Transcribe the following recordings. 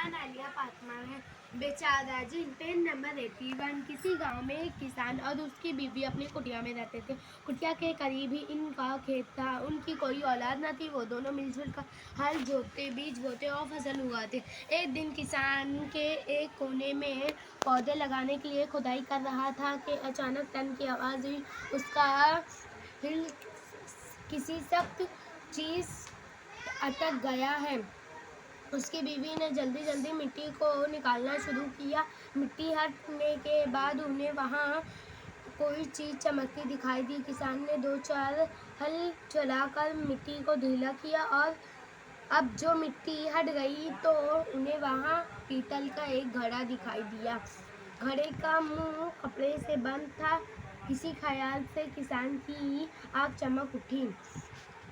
किसान आलिया फातिमा है बेचारा जिन पेन नंबर 81। किसी गांव में एक किसान और उसकी बीवी अपनी कुटिया में रहते थे। कुटिया के करीब ही इनका खेत था। उनकी कोई औलाद न थी। वो दोनों मिलजुल कर हल जोतते, बीज बोते और फसल उगाते। एक दिन किसान के एक कोने में पौधे लगाने के लिए खुदाई कर रहा था कि अचानक टन की आवाज़ हुई। उसका हिल किसी सख्त चीज अटक गया है। उसकी बीवी ने जल्दी जल्दी मिट्टी को निकालना शुरू किया। मिट्टी हटने के बाद उन्हें वहाँ कोई चीज़ चमकती दिखाई दी। किसान ने 2-4 हल चलाकर मिट्टी को ढीला किया और अब जो मिट्टी हट गई तो उन्हें वहाँ पीतल का एक घड़ा दिखाई दिया। घड़े का मुंह कपड़े से बंद था। इसी ख्याल से किसान की आँख चमक उठी।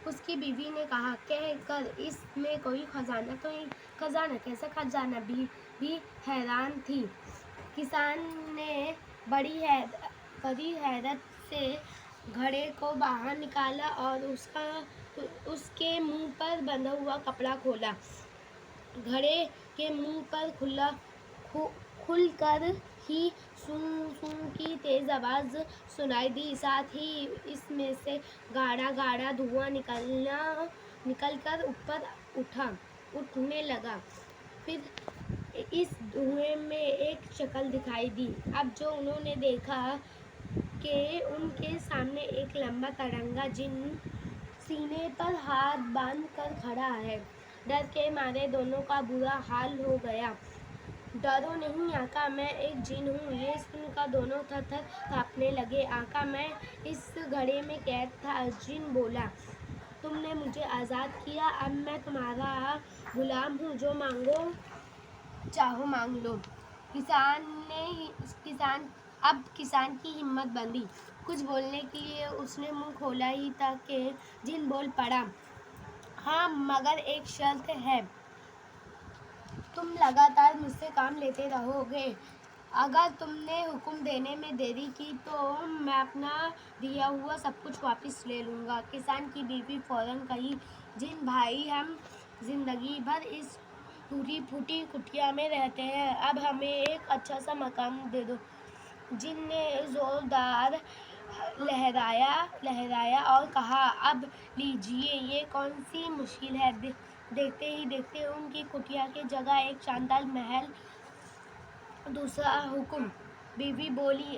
उसकी बीवी ने कहा, कह कर इसमें कोई खजाना तो नहीं। खजाना? कैसा खजाना? बीवी हैरान थी। किसान ने बड़ी हैरत से घड़े को बाहर निकाला और उसके मुंह पर बंधा हुआ कपड़ा खोला। घड़े के मुंह पर खुलकर ही सूं सूं की तेज आवाज सुनाई दी। साथ ही इसमें से गाढ़ा गाढ़ा धुआं निकलकर ऊपर उठने लगा। फिर इस धुएं में एक शक्ल दिखाई दी। अब जो उन्होंने देखा कि उनके सामने एक लंबा तड़ंगा जिन सीने पर हाथ बांध कर खड़ा है। डर के मारे दोनों का बुरा हाल हो गया। डरो नहीं आका, मैं एक जिन हूँ। ये सुनकर दोनों थर-थर कांपने लगे। आका, मैं इस घड़े में कैद था। जिन बोला, तुमने मुझे आज़ाद किया, अब मैं तुम्हारा गुलाम हूँ। जो मांगो चाहो मांग लो। किसान की हिम्मत बंधी। कुछ बोलने के लिए उसने मुंह खोला ही था कि जिन बोल पड़ा, हाँ, मगर एक शर्त है। तुम लगातार मुझसे काम लेते रहोगे। अगर तुमने हुक्म देने में देरी की तो मैं अपना दिया हुआ सब कुछ वापस ले लूँगा। किसान की बीवी फौरन कही, जिन भाई, हम जिंदगी भर इस टूटी फूटी कुटिया में रहते हैं। अब हमें एक अच्छा सा मकान दे दो। जिन ने जोरदार लहराया और कहा, अब लीजिए, ये कौन सी मुश्किल है। देखते ही देखते उनकी कुटिया की जगह एक शानदार महल। दूसरा हुक्म। बीवी बोली,